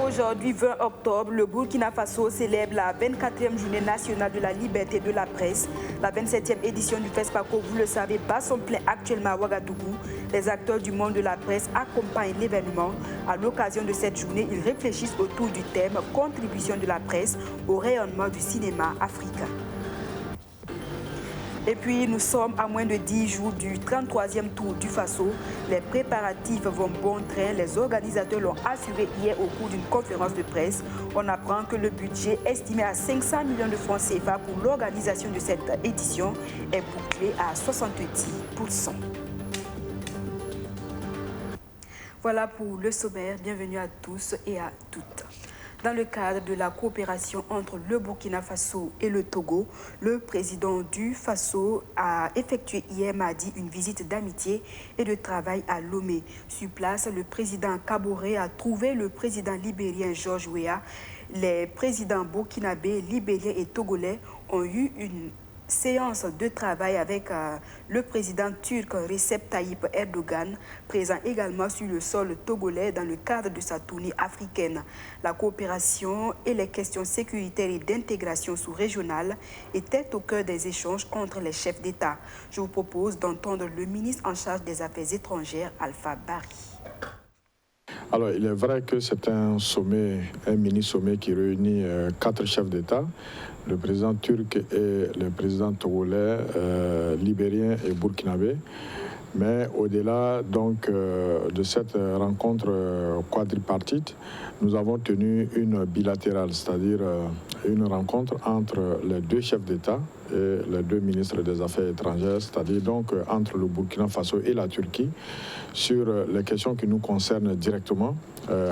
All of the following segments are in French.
Aujourd'hui, 20 octobre, le Burkina Faso célèbre la 24e journée nationale de la liberté de la presse. La 27e édition du FESPACO, vous le savez, bat son plein actuellement à Ouagadougou. Les acteurs du monde de la presse accompagnent l'événement. À l'occasion de cette journée, ils réfléchissent autour du thème « Contribution de la presse au rayonnement du cinéma africain ». Et puis, nous sommes à moins de 10 jours du 33e tour du Faso. Les préparatifs vont bon train. Les organisateurs l'ont assuré hier au cours d'une conférence de presse. On apprend que le budget estimé à 500 millions de francs CFA pour l'organisation de cette édition est bouclé à 70%. Voilà pour le sommaire. Bienvenue à tous et à toutes. Dans le cadre de la coopération entre le Burkina Faso et le Togo, le président du Faso a effectué hier mardi une visite d'amitié et de travail à Lomé. Sur place, le président Kaboré a trouvé le président libérien George Weah. Les présidents burkinabés, libériens et togolais ont eu une séance de travail avec le président turc Recep Tayyip Erdogan, présent également sur le sol togolais dans le cadre de sa tournée africaine. La coopération et les questions sécuritaires et d'intégration sous-régionale étaient au cœur des échanges entre les chefs d'État. Je vous propose d'entendre le ministre en charge des Affaires étrangères, Alpha Bari. Alors, il est vrai que c'est un sommet, un mini-sommet qui réunit 4 chefs d'État, le président turc et le président togolais, libérien et burkinabé. Mais au-delà donc de cette rencontre quadripartite, nous avons tenu une bilatérale, c'est-à-dire une rencontre entre les 2 chefs d'État et les 2 ministres des Affaires étrangères, c'est-à-dire donc entre le Burkina Faso et la Turquie, sur les questions qui nous concernent directement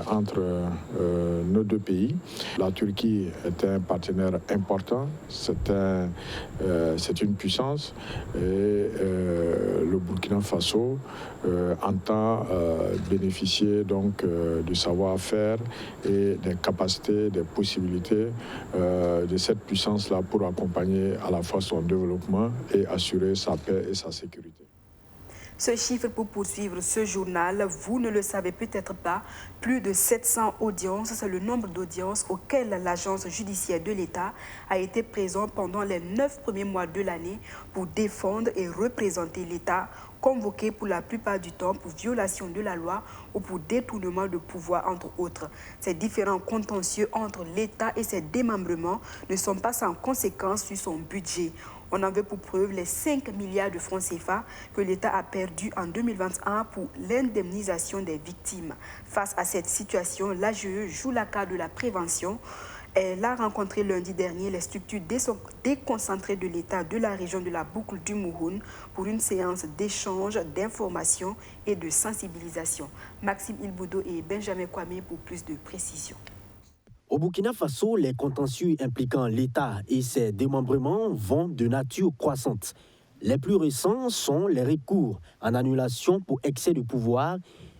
entre nos 2 pays. La Turquie est un partenaire important, c'est une puissance et le Burkina Faso entend bénéficier donc du savoir-faire et des capacités, des possibilités de cette puissance-là pour accompagner à la fois son développement et assurer sa paix et sa sécurité. Ce chiffre pour poursuivre ce journal, vous ne le savez peut-être pas, plus de 700 audiences, c'est le nombre d'audiences auxquelles l'agence judiciaire de l'État a été présente pendant les 9 premiers mois de l'année pour défendre et représenter l'État, convoqué pour la plupart du temps pour violation de la loi ou pour détournement de pouvoir, entre autres. Ces différents contentieux entre l'État et ses démembrements ne sont pas sans conséquence sur son budget. On en veut pour preuve les 5 milliards de francs CFA que l'État a perdus en 2021 pour l'indemnisation des victimes. Face à cette situation, l'AGE joue la carte de la prévention. Elle a rencontré lundi dernier les structures déconcentrées de l'État de la région de la boucle du Mouhoun pour une séance d'échange, d'information et de sensibilisation. Maxime Ilboudo et Benjamin Kwame pour plus de précisions. Au Burkina Faso, les contentieux impliquant l'État et ses démembrements vont de nature croissante. Les plus récents sont les recours en annulation pour excès de pouvoir,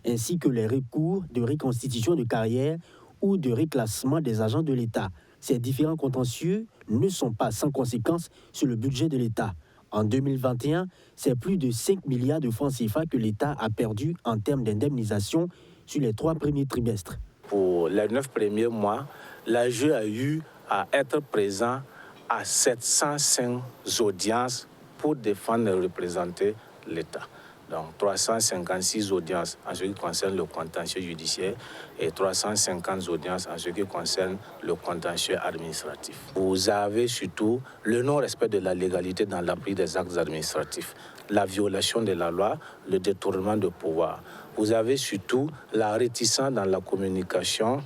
ainsi que les recours de reconstitution de carrière ou de reclassement des agents de l'État. Ces différents contentieux ne sont pas sans conséquence sur le budget de l'État. En 2021, c'est plus de 5 milliards de francs CFA que l'État a perdu en termes d'indemnisation sur les 3 premiers trimestres. Pour les 9 premiers mois, l'AGE a eu à être présent à 705 audiences pour défendre et représenter l'État. Donc 356 audiences en ce qui concerne le contentieux judiciaire et 350 audiences en ce qui concerne le contentieux administratif. Vous avez surtout le non-respect de la légalité dans l'appui des actes administratifs, la violation de la loi, le détournement de pouvoir. Vous avez surtout la réticence dans la communication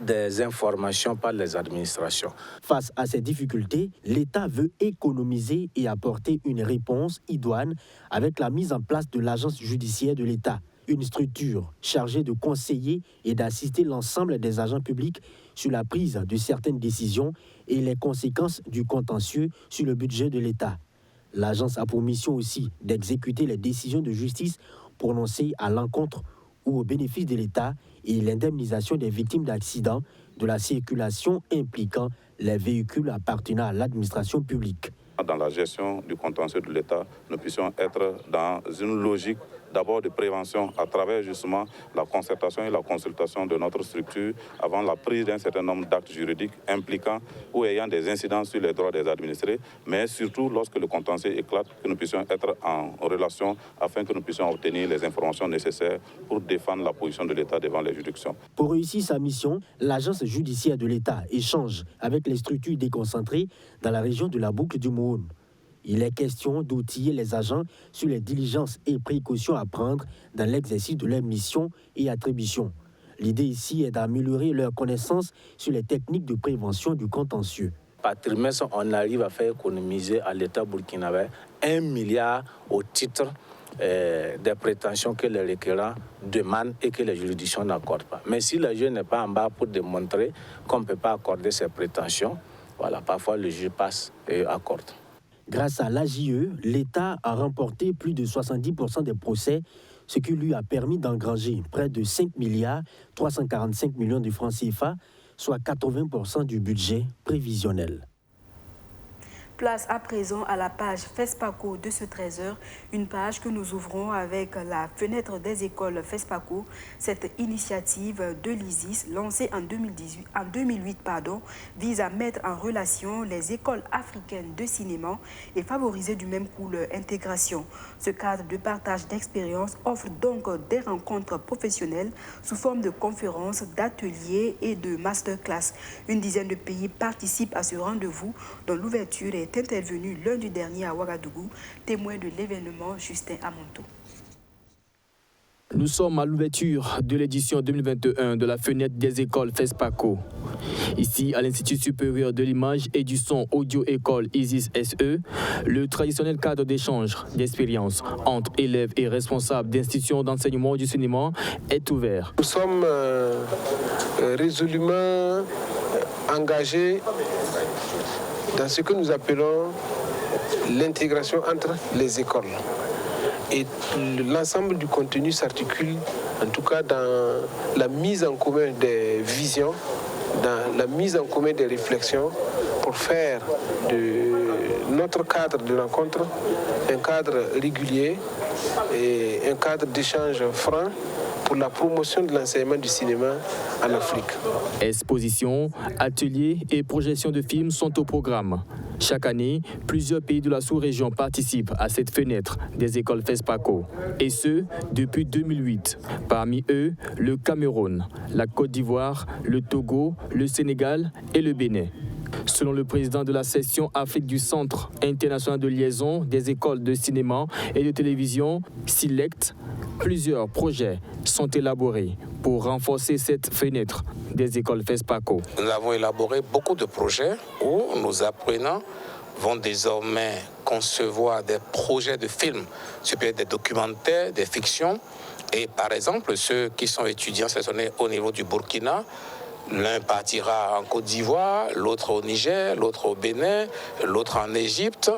des informations par les administrations. Face à ces difficultés, l'État veut économiser et apporter une réponse idoine avec la mise en place de l'agence judiciaire de l'État, une structure chargée de conseiller et d'assister l'ensemble des agents publics sur la prise de certaines décisions et les conséquences du contentieux sur le budget de l'État. L'agence a pour mission aussi d'exécuter les décisions de justice prononcées à l'encontre ou au bénéfice de l'État et l'indemnisation des victimes d'accidents de la circulation impliquant les véhicules appartenant à l'administration publique. Dans la gestion du contentieux de l'État, nous puissions être dans une logique d'abord de prévention à travers justement la concertation et la consultation de notre structure avant la prise d'un certain nombre d'actes juridiques impliquant ou ayant des incidences sur les droits des administrés, mais surtout lorsque le contentieux éclate, que nous puissions être en relation afin que nous puissions obtenir les informations nécessaires pour défendre la position de l'État devant les juridictions. Pour réussir sa mission, l'agence judiciaire de l'État échange avec les structures déconcentrées dans la région de la boucle du Mouhoun. Il est question d'outiller les agents sur les diligences et précautions à prendre dans l'exercice de leurs missions et attributions. L'idée ici est d'améliorer leurs connaissances sur les techniques de prévention du contentieux. Par trimestre, on arrive à faire économiser à l'État burkinabé 1 milliard au titre des prétentions que les requérants demandent et que les juridictions n'accordent pas. Mais si le juge n'est pas en bas pour démontrer qu'on ne peut pas accorder ces prétentions, voilà, parfois le juge passe et accorde. Grâce à l'AJE, l'État a remporté plus de 70% des procès, ce qui lui a permis d'engranger près de 5 milliards 345 millions de francs CFA, soit 80% du budget prévisionnel. Place à présent à la page FESPACO de ce 13h, une page que nous ouvrons avec la fenêtre des écoles FESPACO. Cette initiative de l'ISIS, lancée en 2008, vise à mettre en relation les écoles africaines de cinéma et favoriser du même coup leur intégration. Ce cadre de partage d'expériences offre donc des rencontres professionnelles sous forme de conférences, d'ateliers et de masterclass. Une dizaine de pays participent à ce rendez-vous dont l'ouverture est intervenu lundi dernier à Ouagadougou, témoin de l'événement Justin Amonto. Nous sommes à l'ouverture de l'édition 2021 de la fenêtre des écoles FESPACO. Ici, à l'Institut supérieur de l'image et du son audio-école ISIS SE, le traditionnel cadre d'échange d'expériences entre élèves et responsables d'institutions d'enseignement du cinéma est ouvert. Nous sommes résolument engagés dans ce que nous appelons l'intégration entre les écoles. Et l'ensemble du contenu s'articule, en tout cas dans la mise en commun des visions, dans la mise en commun des réflexions, pour faire de notre cadre de rencontre un cadre régulier et un cadre d'échange franc pour la promotion de l'enseignement du cinéma en Afrique. Expositions, ateliers et projections de films sont au programme. Chaque année, plusieurs pays de la sous-région participent à cette fenêtre des écoles FESPACO. Et ce, depuis 2008. Parmi eux, le Cameroun, la Côte d'Ivoire, le Togo, le Sénégal et le Bénin. Selon le président de la section Afrique du Centre international de liaison des écoles de cinéma et de télévision, SILECT, plusieurs projets sont élaborés pour renforcer cette fenêtre des écoles FESPACO. Nous avons élaboré beaucoup de projets où nos apprenants vont désormais concevoir des projets de films, des documentaires, des fictions. Et par exemple, ceux qui sont étudiants sélectionnés au niveau du Burkina, l'un partira en Côte d'Ivoire, l'autre au Niger, l'autre au Bénin, l'autre en Égypte,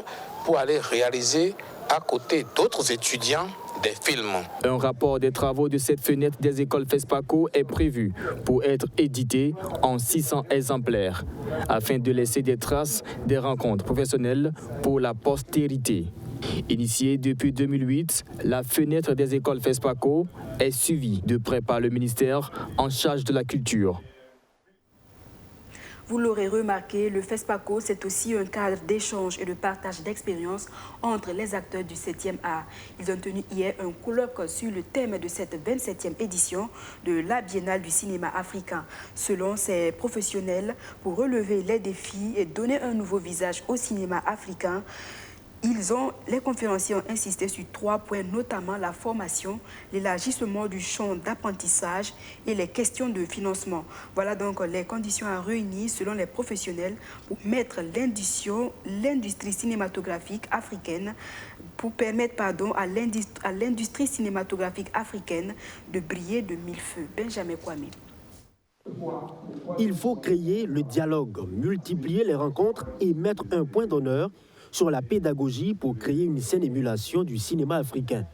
pour aller réaliser à côté d'autres étudiants des films. Un rapport des travaux de cette fenêtre des écoles FESPACO est prévu pour être édité en 600 exemplaires, afin de laisser des traces des rencontres professionnelles pour la postérité. Initiée depuis 2008, la fenêtre des écoles FESPACO est suivie de près par le ministère en charge de la culture. Vous l'aurez remarqué, le FESPACO, c'est aussi un cadre d'échange et de partage d'expériences entre les acteurs du 7e art. Ils ont tenu hier un colloque sur le thème de cette 27e édition de la Biennale du cinéma africain. Selon ces professionnels, pour relever les défis et donner un nouveau visage au cinéma africain, les conférenciers ont insisté sur 3 points, notamment la formation, l'élargissement du champ d'apprentissage et les questions de financement. Voilà donc les conditions à réunir selon les professionnels pour mettre l'industrie cinématographique africaine, pour permettre à l'industrie cinématographique africaine de briller de mille feux. Benjamin Kwame. Il faut créer le dialogue, multiplier les rencontres et mettre un point d'honneur sur la pédagogie pour créer une saine émulation du cinéma africain.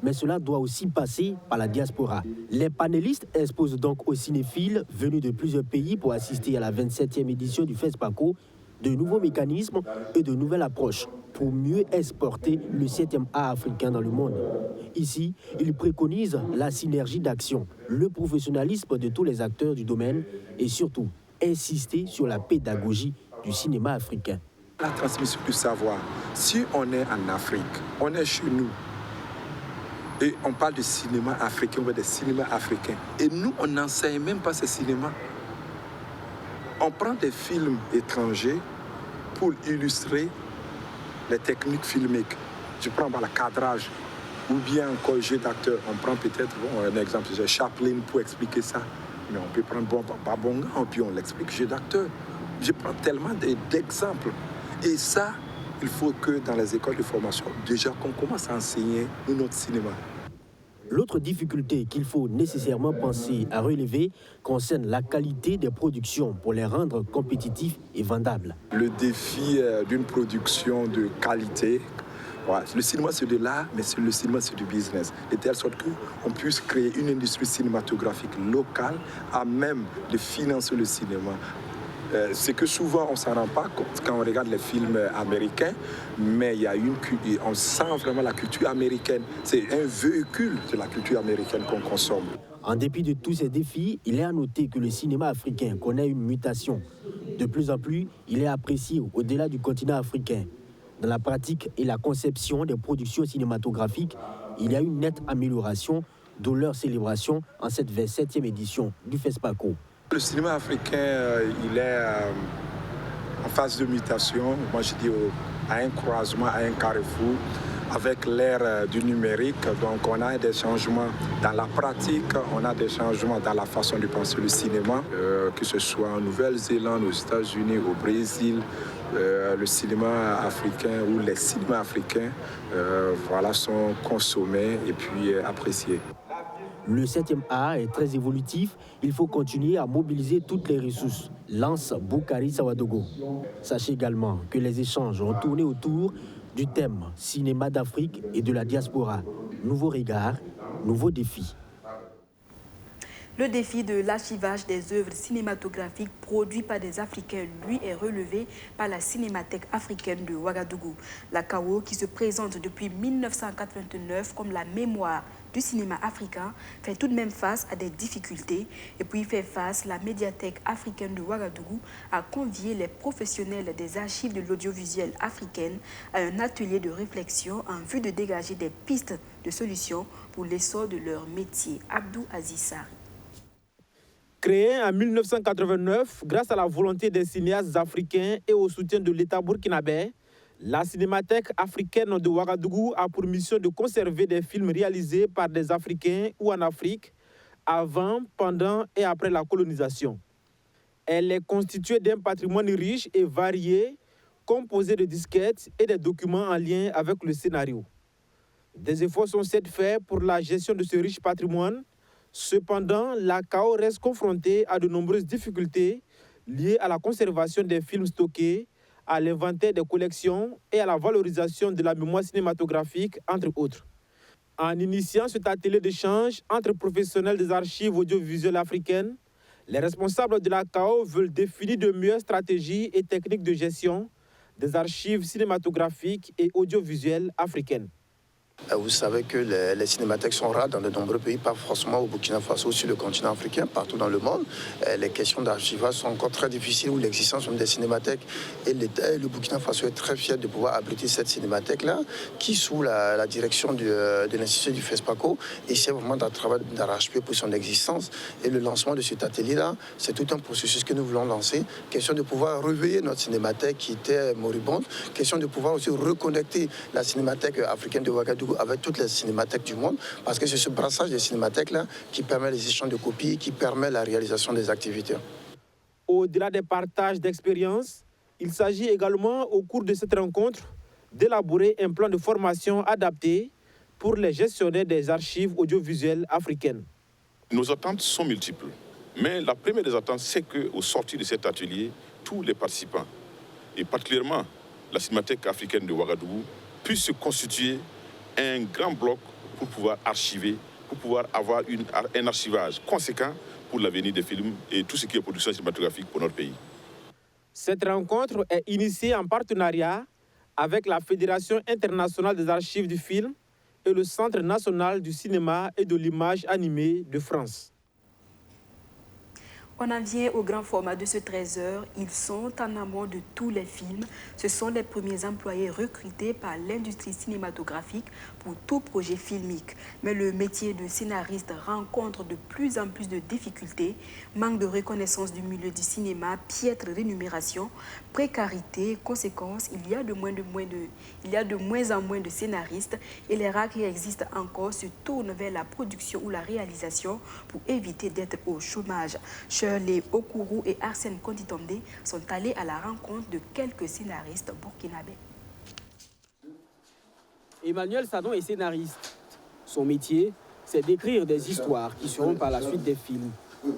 mais cela doit aussi passer par la diaspora. Les panélistes exposent donc aux cinéphiles venus de plusieurs pays pour assister à la 27e édition du FESPACO de nouveaux mécanismes et de nouvelles approches pour mieux exporter le 7e art africain dans le monde. Ici, ils préconisent la synergie d'action, le professionnalisme de tous les acteurs du domaine et surtout insister sur la pédagogie du cinéma africain. La transmission du savoir. Si on est en Afrique, on est chez nous, et on parle de cinéma africain, ou de cinéma africain, et nous, on n'enseigne même pas ce cinéma. On prend des films étrangers pour illustrer les techniques filmiques. Je prends le cadrage, ou bien encore jeu d'acteur. On prend peut-être un exemple, c'est Chaplin pour expliquer ça. Mais on peut prendre Babonga, et puis on l'explique jeu d'acteur. Je prends tellement d'exemples. Et ça, il faut que dans les écoles de formation, déjà qu'on commence à enseigner notre cinéma. L'autre difficulté qu'il faut nécessairement penser à relever concerne la qualité des productions pour les rendre compétitifs et vendables. Le défi d'une production de qualité, le cinéma c'est de l'art, mais le cinéma c'est du business. De telle sorte qu'on puisse créer une industrie cinématographique locale à même de financer le cinéma. C'est que souvent on ne s'en rend pas compte quand on regarde les films américains, mais il y a on sent vraiment la culture américaine. C'est un véhicule de la culture américaine qu'on consomme. En dépit de tous ces défis, il est à noter que le cinéma africain connaît une mutation. De plus en plus, il est apprécié au-delà du continent africain. Dans la pratique et la conception des productions cinématographiques, il y a une nette amélioration, d'où leur célébration en cette 27e édition du FESPACO. Le cinéma africain, il est en phase de mutation, moi je dis à un croisement, à un carrefour, avec l'ère du numérique. Donc on a des changements dans la pratique, on a des changements dans la façon de penser le cinéma, que ce soit en Nouvelle-Zélande, aux États-Unis, au Brésil, le cinéma africain ou les cinémas africains sont consommés et puis appréciés. Le 7e art est très évolutif. Il faut continuer à mobiliser toutes les ressources, lance Boukari Sawadogo. Sachez également que les échanges ont tourné autour du thème cinéma d'Afrique et de la diaspora. Nouveaux regards, nouveaux défis. Le défi de l'archivage des œuvres cinématographiques produites par des Africains, lui, est relevé par la Cinémathèque africaine de Ouagadougou. La CAO, qui se présente depuis 1989 comme la mémoire du cinéma africain, fait tout de même face à des difficultés. Et puis fait face, la médiathèque africaine de Ouagadougou a convié les professionnels des archives de l'audiovisuel africaine à un atelier de réflexion en vue de dégager des pistes de solutions pour l'essor de leur métier. Abdou Aziz Sari. Créée en 1989 grâce à la volonté des cinéastes africains et au soutien de l'État burkinabé, la Cinémathèque africaine de Ouagadougou a pour mission de conserver des films réalisés par des Africains ou en Afrique avant, pendant et après la colonisation. Elle est constituée d'un patrimoine riche et varié, composé de disquettes et des documents en lien avec le scénario. Des efforts sont faits pour la gestion de ce riche patrimoine. Cependant, la CAO reste confrontée à de nombreuses difficultés liées à la conservation des films stockés, à l'inventaire des collections et à la valorisation de la mémoire cinématographique, entre autres. En initiant cet atelier d'échange entre professionnels des archives audiovisuelles africaines, les responsables de la CAO veulent définir de meilleures stratégies et techniques de gestion des archives cinématographiques et audiovisuelles africaines. Vous savez que les cinémathèques sont rares dans de nombreux pays, pas forcément au Burkina Faso, sur le continent africain, partout dans le monde. Les questions d'archivage sont encore très difficiles, où l'existence des cinémathèques. Et le Burkina Faso est très fier de pouvoir abriter cette cinémathèque-là, qui, sous la direction de l'Institut du FESPACO, essaie vraiment d'un travail d'arrache-pied pour son existence. Et le lancement de cet atelier-là, c'est tout un processus que nous voulons lancer. Question de pouvoir réveiller notre cinémathèque qui était moribonde. Question de pouvoir aussi reconnecter la cinémathèque africaine de Ouagadougou avec toutes les cinémathèques du monde, parce que c'est ce brassage des cinémathèques-là qui permet les échanges de copies, qui permet la réalisation des activités. Au-delà des partages d'expériences, il s'agit également, au cours de cette rencontre, d'élaborer un plan de formation adapté pour les gestionnaires des archives audiovisuelles africaines. Nos attentes sont multiples, mais la première des attentes, c'est qu'au sortir de cet atelier, tous les participants, et particulièrement la Cinémathèque africaine de Ouagadougou, puissent se constituer un grand bloc pour pouvoir archiver, pour pouvoir avoir un archivage conséquent pour l'avenir des films et tout ce qui est production cinématographique pour notre pays. Cette rencontre est initiée en partenariat avec la Fédération internationale des archives du film et le Centre national du cinéma et de l'image animée de France. On en vient au grand format de ce 13h. Ils sont en amont de tous les films. Ce sont les premiers employés recrutés par l'industrie cinématographique pour tout projet filmique. Mais le métier de scénariste rencontre de plus en plus de difficultés. Manque de reconnaissance du milieu du cinéma, piètre rémunération, précarité. Conséquence, il y a de moins en moins de scénaristes et les rares qui existent encore se tournent vers la production ou la réalisation pour éviter d'être au chômage. Les Okourou et Arsène Konditombe sont allés à la rencontre de quelques scénaristes burkinabés. Emmanuel Sadon est scénariste. Son métier, c'est d'écrire des histoires qui seront par la suite des films.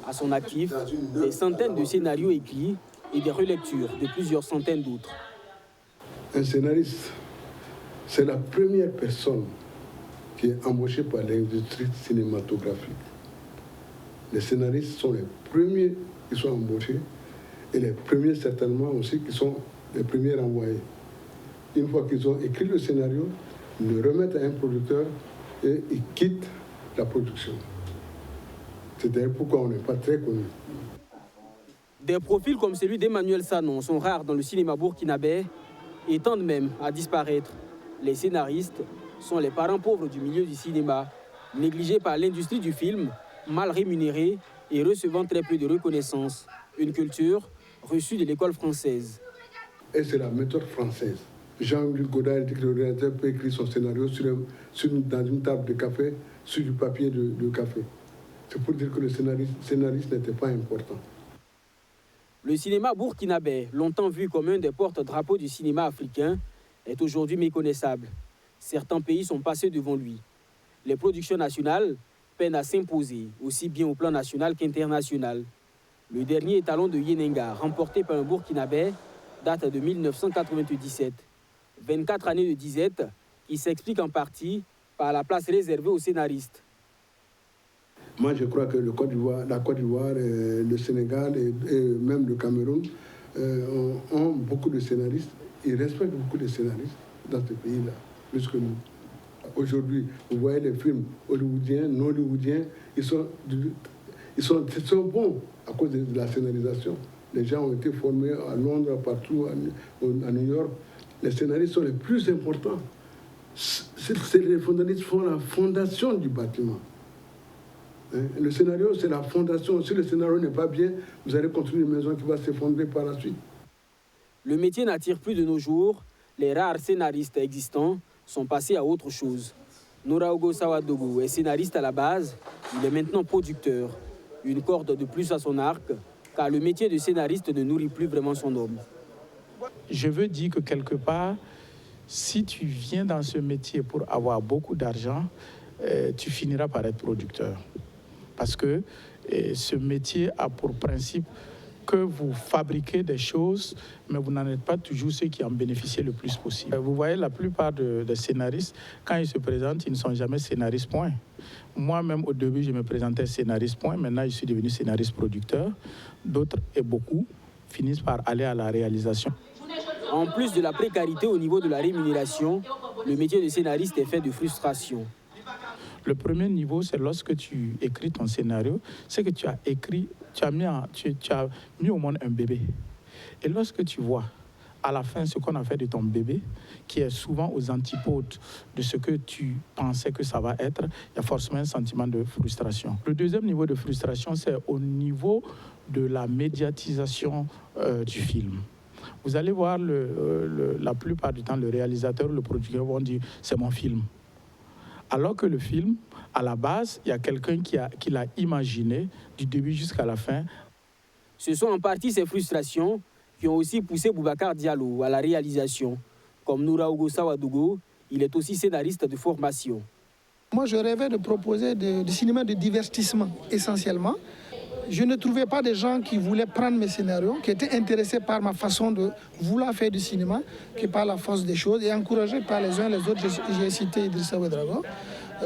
À son actif, des centaines de scénarios écrits et des relectures de plusieurs centaines d'autres. Un scénariste, c'est la première personne qui est embauchée par l'industrie cinématographique. Les scénaristes sont les premiers qui sont embauchés et les premiers certainement aussi qui sont les premiers envoyés. Une fois qu'ils ont écrit le scénario, ils le remettent à un producteur et ils quittent la production. C'est d'ailleurs pourquoi on n'est pas très connus. Des profils comme celui d'Emmanuel Sadon sont rares dans le cinéma burkinabé et tendent même à disparaître. Les scénaristes sont les parents pauvres du milieu du cinéma, négligés par l'industrie du film, mal rémunérés et recevant très peu de reconnaissance. Une culture reçue de l'école française. Et c'est la méthode française. Jean-Luc Godard dit que le réalisateur peut écrire son scénario dans une table de café, sur du papier de café. C'est pour dire que le scénariste n'était pas important. Le cinéma burkinabé, longtemps vu comme un des porte-drapeaux du cinéma africain, est aujourd'hui méconnaissable. Certains pays sont passés devant lui. Les productions nationales peinent à s'imposer, aussi bien au plan national qu'international. Le dernier étalon de Yenenga, remporté par un Burkinabé, date de 1997. 24 années de disette, qui s'explique en partie par la place réservée aux scénaristes. Moi, je crois que la Côte d'Ivoire, le Sénégal et même le Cameroun ont beaucoup de scénaristes. Ils respectent beaucoup de scénaristes dans ce pays-là, plus que nous. Aujourd'hui, vous voyez les films hollywoodiens, non hollywoodiens, ils sont bons à cause de la scénarisation. Les gens ont été formés à Londres, partout, à New York. Les scénaristes sont les plus importants. Les scénaristes font la fondation du bâtiment. Le scénario, c'est la fondation. Si le scénario n'est pas bien, vous allez construire une maison qui va s'effondrer par la suite. Le métier n'attire plus de nos jours. Les rares scénaristes existants sont passés à autre chose. Noraogo Sawadogo est scénariste à la base. Il est maintenant producteur. Une corde de plus à son arc, car le métier de scénariste ne nourrit plus vraiment son homme. Je veux dire que quelque part, si tu viens dans ce métier pour avoir beaucoup d'argent, tu finiras par être producteur. Parce que ce métier a pour principe que vous fabriquez des choses, mais vous n'en êtes pas toujours ceux qui en bénéficient le plus possible. Vous voyez, la plupart des scénaristes, quand ils se présentent, ils ne sont jamais scénaristes, point. Moi-même, au début, je me présentais scénariste, point. Maintenant, je suis devenu scénariste-producteur. D'autres, et beaucoup, finissent par aller à la réalisation. En plus de la précarité au niveau de la rémunération, le métier de scénariste est fait de frustration. Le premier niveau, c'est lorsque tu écris ton scénario, c'est que tu as mis au monde un bébé. Et lorsque tu vois à la fin ce qu'on a fait de ton bébé, qui est souvent aux antipodes de ce que tu pensais que ça va être, il y a forcément un sentiment de frustration. Le deuxième niveau de frustration, c'est au niveau de la médiatisation du film. Vous allez voir, la plupart du temps, le réalisateur, le producteur vont dire « c'est mon film ». Alors que le film, à la base, il y a quelqu'un qui l'a imaginé du début jusqu'à la fin. Ce sont en partie ces frustrations qui ont aussi poussé Boubacar Diallo à la réalisation. Comme Nouraogo Sawadogo, il est aussi scénariste de formation. Moi, je rêvais de proposer du cinéma de divertissement, essentiellement. Je ne trouvais pas des gens qui voulaient prendre mes scénarios, qui étaient intéressés par ma façon de vouloir faire du cinéma, que par la force des choses, et encouragés par les uns et les autres. J'ai cité Idrissa Ouedraogo.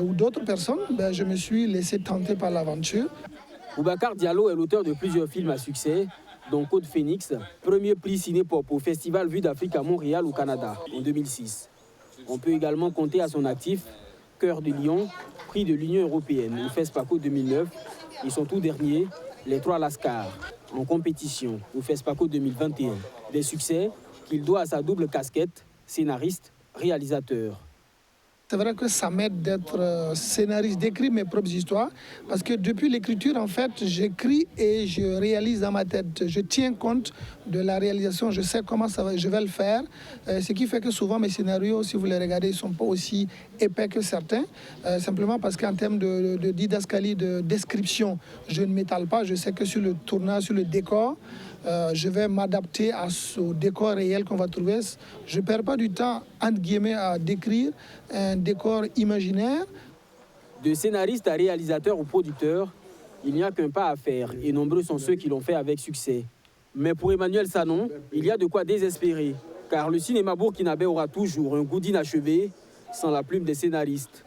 ou d'autres personnes, je me suis laissé tenter par l'aventure. Boubacar Diallo est l'auteur de plusieurs films à succès, dont Code Phoenix, premier prix Cinépop au Festival Vue d'Afrique à Montréal au Canada en 2006. On peut également compter à son actif Cœur de Lion, prix de l'Union européenne au FESPACO 2009 et son tout dernier, Les Trois Lascars, en compétition au FESPACO 2021. Des succès qu'il doit à sa double casquette, scénariste, réalisateur. C'est vrai que ça m'aide d'être scénariste, d'écrire mes propres histoires, parce que depuis l'écriture, en fait, j'écris et je réalise dans ma tête. Je tiens compte de la réalisation, je sais comment je vais le faire, ce qui fait que souvent mes scénarios, si vous les regardez, ils ne sont pas aussi épais que certains, simplement parce qu'en termes de didascalie, de description, je ne m'étale pas, je sais que sur le tournage, sur le décor, je vais m'adapter au décor réel qu'on va trouver. Je ne perds pas du temps, entre guillemets, à décrire un décor imaginaire. De scénariste à réalisateur ou producteur, il n'y a qu'un pas à faire et nombreux sont ceux qui l'ont fait avec succès. Mais pour Emmanuel Sanon, il y a de quoi désespérer, car le cinéma burkinabé aura toujours un goût d'inachevé sans la plume des scénaristes.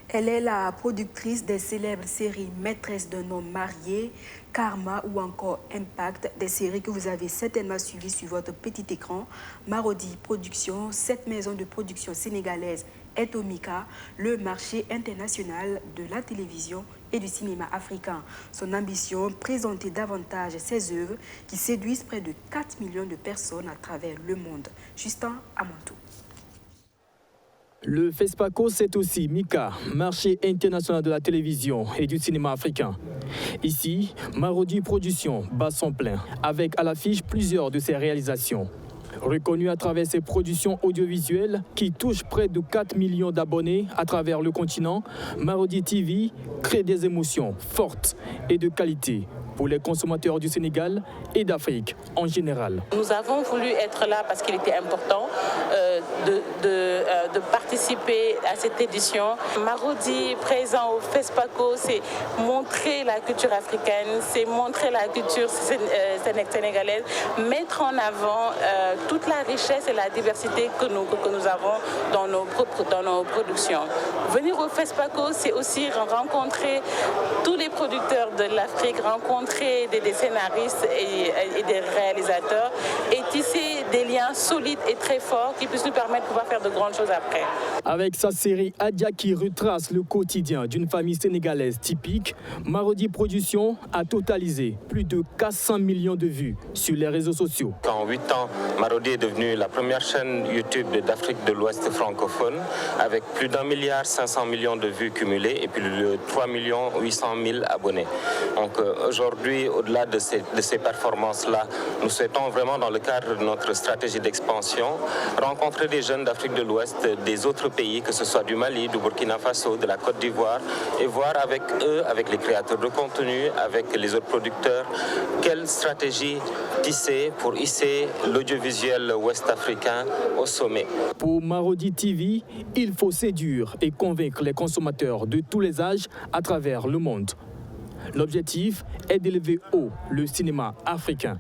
Elle est la productrice des célèbres séries Maîtresse d'un homme marié, Karma ou encore Impact, des séries que vous avez certainement suivies sur votre petit écran. Marodi Productions, cette maison de production sénégalaise est au MICA, le marché international de la télévision et du cinéma africain. Son ambition, présenter davantage ses œuvres qui séduisent près de 4 millions de personnes à travers le monde. Justin Amontou. Le FESPACO, c'est aussi MICA, marché international de la télévision et du cinéma africain. Ici, Marodi Productions bat son plein, avec à l'affiche plusieurs de ses réalisations. Reconnu à travers ses productions audiovisuelles qui touchent près de 4 millions d'abonnés à travers le continent, Marodi TV crée des émotions fortes et de qualité pour les consommateurs du Sénégal et d'Afrique en général. Nous avons voulu être là parce qu'il était important de participer à cette édition. Marodi présent au FESPACO, c'est montrer la culture africaine, c'est montrer la culture sénégalaise, mettre en avant toute la richesse et la diversité que nous avons dans nos productions. Venir au FESPACO, c'est aussi rencontrer tous les producteurs de l'Afrique, rencontrer des scénaristes et des réalisateurs et tisser des liens solides et très forts qui puissent nous permettre de pouvoir faire de grandes choses après. Avec sa série Adia qui retrace le quotidien d'une famille sénégalaise typique, Marodi Productions a totalisé plus de 400 millions de vues sur les réseaux sociaux. En 8 ans, Marodi est devenue la première chaîne YouTube d'Afrique de l'Ouest francophone avec plus d'1,5 milliard de vues cumulées et plus de 3 800 000 abonnés. Donc aujourd'hui, au-delà de ces performances-là, nous souhaitons vraiment, dans le cadre de notre stratégie d'expansion, rencontrer des jeunes d'Afrique de l'Ouest, des autres pays, que ce soit du Mali, du Burkina Faso, de la Côte d'Ivoire, et voir avec eux, avec les créateurs de contenu, avec les autres producteurs, quelle stratégie tisser pour hisser l'audiovisuel ouest-africain au sommet. Pour Marodi TV, il faut séduire et convaincre les consommateurs de tous les âges à travers le monde. L'objectif est d'élever haut le cinéma africain.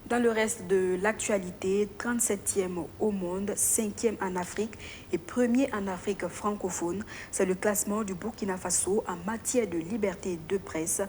Dans le reste de l'actualité, 37e au monde, 5e en Afrique et 1er en Afrique francophone, c'est le classement du Burkina Faso en matière de liberté de presse.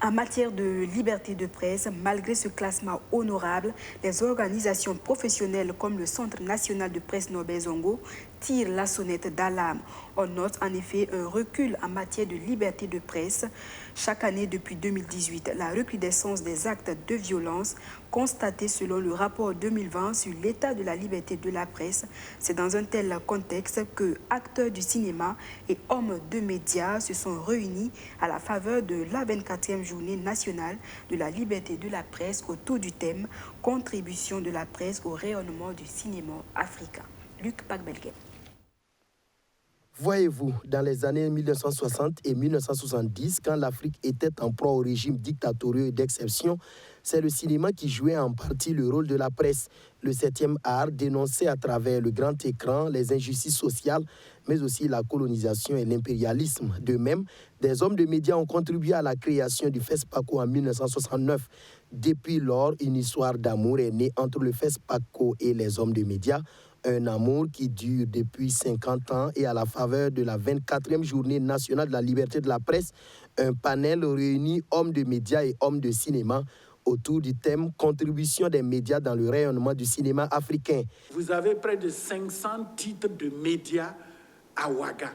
En matière de liberté de presse, malgré ce classement honorable, les organisations professionnelles comme le Centre national de presse Norbert Zongo tirent la sonnette d'alarme. On note en effet un recul en matière de liberté de presse. Chaque année depuis 2018, la recrudescence des actes de violence constatés selon le rapport 2020 sur l'état de la liberté de la presse. C'est dans un tel contexte que acteurs du cinéma et hommes de médias se sont réunis à la faveur de la 24e journée nationale de la liberté de la presse autour du thème « Contribution de la presse au rayonnement du cinéma africain ». Luc Pacbelguet. Voyez-vous, dans les années 1960 et 1970, quand l'Afrique était en proie au régime dictatoriaux et d'exception, c'est le cinéma qui jouait en partie le rôle de la presse. Le 7e art dénonçait à travers le grand écran les injustices sociales, mais aussi la colonisation et l'impérialisme. De même, des hommes de médias ont contribué à la création du FESPACO en 1969. Depuis lors, une histoire d'amour est née entre le FESPACO et les hommes de médias. Un amour qui dure depuis 50 ans et à la faveur de la 24e journée nationale de la liberté de la presse, un panel réunit hommes de médias et hommes de cinéma autour du thème « Contribution des médias dans le rayonnement du cinéma africain ». Vous avez près de 500 titres de médias à Ouaga.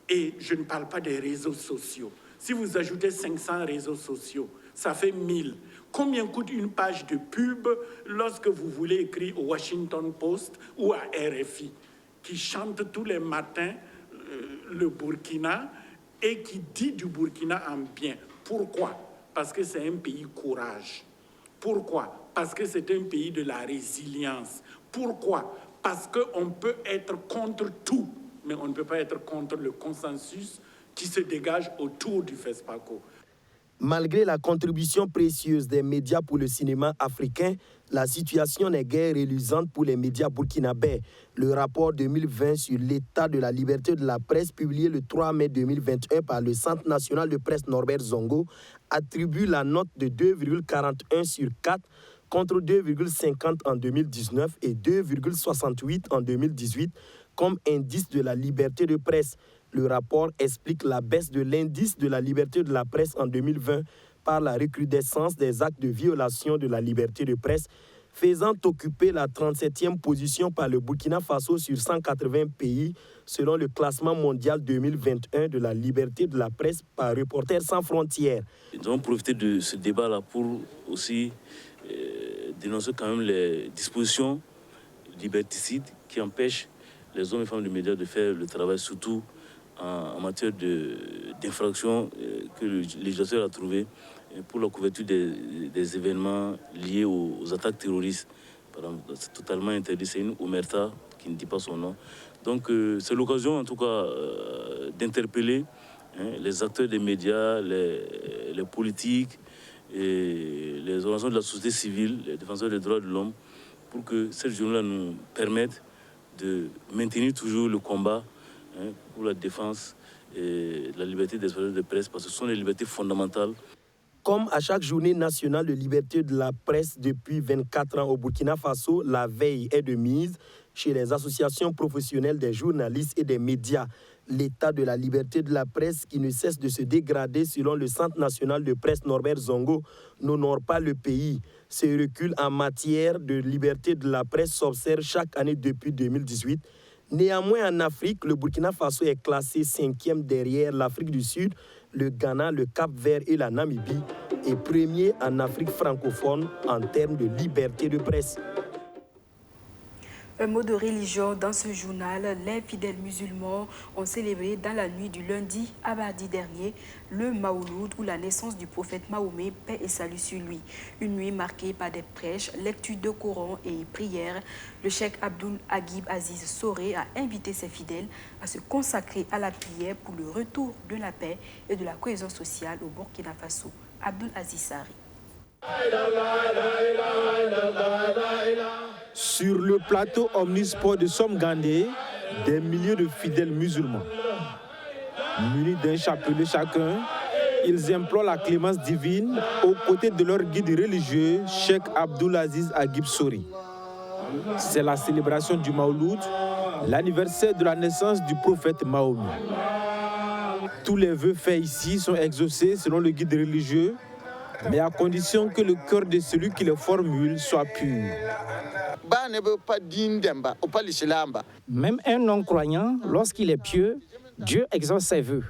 Et je ne parle pas des réseaux sociaux. Si vous ajoutez 500 réseaux sociaux, ça fait 1000. Combien coûte une page de pub lorsque vous voulez écrire au Washington Post ou à RFI, qui chante tous les matins le Burkina et qui dit du Burkina en bien? Pourquoi? Parce que c'est un pays courage. Pourquoi? Parce que c'est un pays de la résilience. Pourquoi? Parce qu'on peut être contre tout, mais on ne peut pas être contre le consensus qui se dégage autour du FESPACO. Malgré la contribution précieuse des médias pour le cinéma africain, la situation n'est guère reluisante pour les médias burkinabés. Le rapport 2020 sur l'état de la liberté de la presse, publié le 3 mai 2021 par le Centre national de presse Norbert Zongo, attribue la note de 2,41 sur 4 contre 2,50 en 2019 et 2,68 en 2018 comme indice de la liberté de presse. Le rapport explique la baisse de l'indice de la liberté de la presse en 2020 par la recrudescence des actes de violation de la liberté de presse, faisant occuper la 37e position par le Burkina Faso sur 180 pays, selon le classement mondial 2021 de la liberté de la presse par Reporters sans frontières. Nous avons profité de ce débat-là pour aussi dénoncer quand même les dispositions liberticides qui empêchent les hommes et femmes de médias de faire le travail, surtout en matière d'infraction que le législateur a trouvé pour la couverture des événements liés aux attaques terroristes. C'est totalement interdit, c'est une omerta qui ne dit pas son nom. Donc c'est l'occasion en tout cas d'interpeller les acteurs des médias, les politiques, et les organisations de la société civile, les défenseurs des droits de l'homme, pour que cette journée-là nous permette de maintenir toujours le combat pour la défense et la liberté d'expression de presse, parce que ce sont les libertés fondamentales. Comme à chaque journée nationale de liberté de la presse depuis 24 ans au Burkina Faso, la veille est de mise chez les associations professionnelles des journalistes et des médias. L'état de la liberté de la presse qui ne cesse de se dégrader selon le Centre national de presse Norbert Zongo n'honore pas le pays. Ce recul en matière de liberté de la presse s'observe chaque année depuis 2018. Néanmoins, en Afrique, le Burkina Faso est classé 5e derrière l'Afrique du Sud, le Ghana, le Cap-Vert et la Namibie, et premier en Afrique francophone en termes de liberté de presse. Un mot de religion dans ce journal. Les fidèles musulmans ont célébré dans la nuit du lundi à mardi dernier le Maouloud, ou la naissance du prophète Mahomet, paix et salut sur lui. Une nuit marquée par des prêches, lecture de Coran et prières. Le cheikh Abdul Agib Aziz Soré a invité ses fidèles à se consacrer à la prière pour le retour de la paix et de la cohésion sociale au Burkina Faso. Abdul Aziz Sari. Sur le plateau omnisport de Somgandé, des milliers de fidèles musulmans. Munis d'un chapelet chacun, ils implorent la clémence divine aux côtés de leur guide religieux, Cheikh Abdul Aziz Agib Sori. C'est la célébration du Maouloud, l'anniversaire de la naissance du prophète Mahomet. Tous les vœux faits ici sont exaucés selon le guide religieux, mais à condition que le cœur de celui qui les formule soit pur. Même un non-croyant, lorsqu'il est pieux, Dieu exauce ses vœux.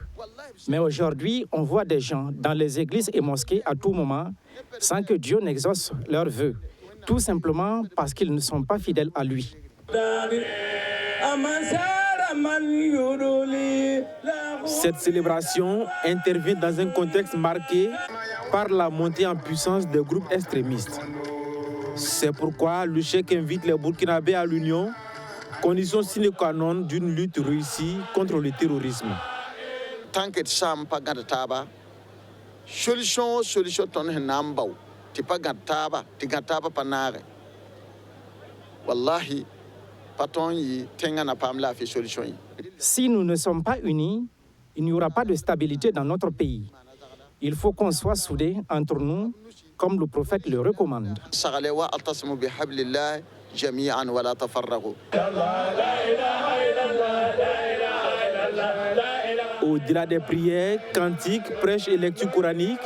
Mais aujourd'hui, on voit des gens dans les églises et mosquées à tout moment sans que Dieu n'exauce leurs vœux, tout simplement parce qu'ils ne sont pas fidèles à lui. Cette célébration intervient dans un contexte marqué par la montée en puissance des groupes extrémistes. C'est pourquoi le cheikh invite les Burkinabés à l'union condition sine qua non d'une lutte réussie contre le terrorisme. Tant que ça pas gardaba, solution ton nambao, tu pas gardaba, tu gardaba panare. Wallahi, patron yi tenga na pamla fait solution. Si nous ne sommes pas unis, il n'y aura pas de stabilité dans notre pays. Il faut qu'on soit soudés entre nous, comme le prophète le recommande. Au-delà des prières, cantiques, prêches et lectures coraniques,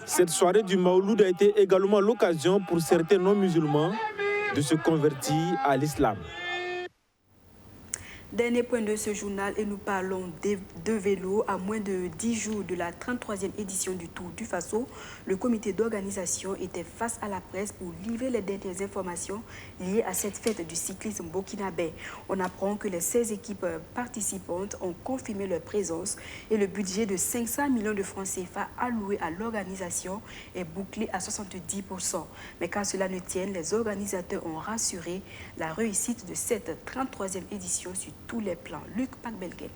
cette soirée du Maouloud a été également l'occasion pour certains non-musulmans de se convertir à l'islam. Dernier point de ce journal et nous parlons de vélo. À moins de 10 jours de la 33e édition du Tour du Faso, le comité d'organisation était face à la presse pour livrer les dernières informations liées à cette fête du cyclisme burkinabé. On apprend que les 16 équipes participantes ont confirmé leur présence et le budget de 500 millions de francs CFA alloué à l'organisation est bouclé à 70%. Mais qu'à cela ne tienne, les organisateurs ont rassuré la réussite de cette 33e édition sur tous les plans. Luc Pacbelgen.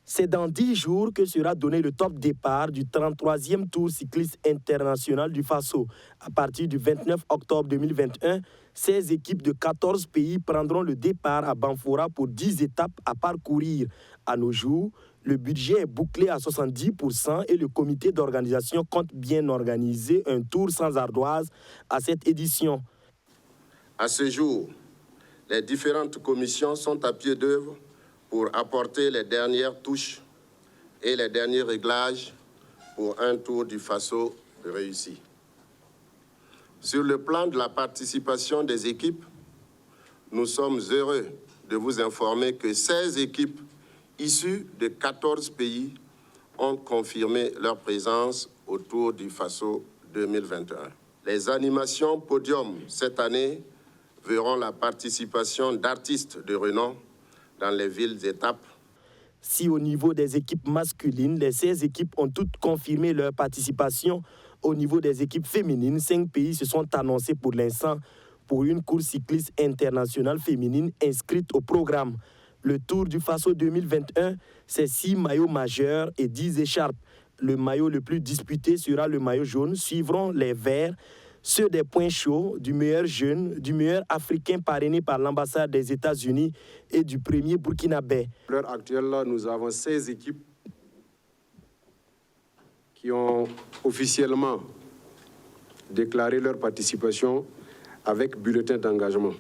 C'est dans 10 jours que sera donné le top départ du 33e Tour cycliste international du Faso. À partir du 29 octobre 2021, 16 équipes de 14 pays prendront le départ à Banfora pour 10 étapes à parcourir. À nos jours, le budget est bouclé à 70% et le comité d'organisation compte bien organiser un tour sans ardoise à cette édition. À ce jour, les différentes commissions sont à pied d'œuvre pour apporter les dernières touches et les derniers réglages pour un Tour du Faso réussi. Sur le plan de la participation des équipes, nous sommes heureux de vous informer que 16 équipes issues de 14 pays ont confirmé leur présence au Tour du Faso 2021. Les animations podium cette année verront la participation d'artistes de renom dans les villes étapes. Si au niveau des équipes masculines, les 16 équipes ont toutes confirmé leur participation, au niveau des équipes féminines, 5 pays se sont annoncés pour l'instant pour une course cycliste internationale féminine inscrite au programme. Le Tour du Faso 2021, c'est 6 maillots majeurs et 10 écharpes. Le maillot le plus disputé sera le maillot jaune, suivront les verts, ceux des points chauds, du meilleur jeune, du meilleur africain parrainé par l'ambassade des États-Unis et du premier burkinabé. À l'heure actuelle, nous avons 16 équipes qui ont officiellement déclaré leur participation avec bulletin d'engagement.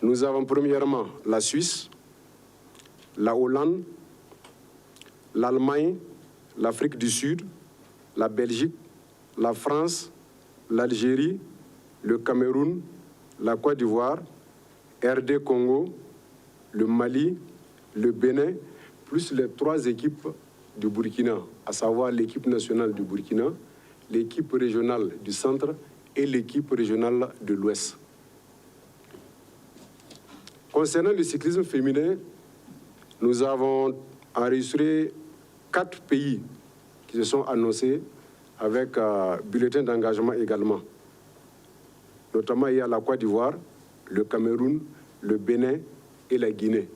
Nous avons premièrement la Suisse, la Hollande, l'Allemagne, l'Afrique du Sud, la Belgique, la France, l'Algérie, le Cameroun, la Côte d'Ivoire, RD Congo, le Mali, le Bénin, plus les 3 équipes du Burkina, à savoir l'équipe nationale du Burkina, l'équipe régionale du centre et l'équipe régionale de l'Ouest. Concernant le cyclisme féminin, nous avons enregistré 4 pays qui se sont annoncés avec bulletin d'engagement également. Notamment, il y a la Côte d'Ivoire, le Cameroun, le Bénin et la Guinée.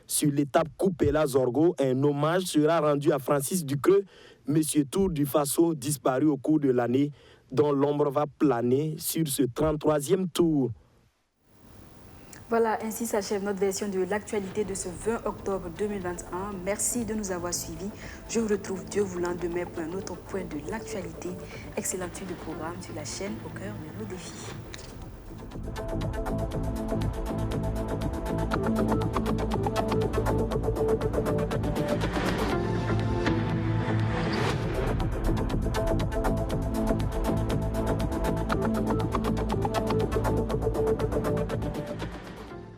Sur l'étape Coupéla-Zorgo, un hommage sera rendu à Francis Ducreux, Monsieur Tour du Faso, disparu au cours de l'année, dont l'ombre va planer sur ce 33e tour. Voilà, ainsi s'achève notre version de l'actualité de ce 20 octobre 2021. Merci de nous avoir suivis. Je vous retrouve, Dieu voulant, demain pour un autre point de l'actualité. Excellente suite de programme sur la chaîne Au cœur de nos défis.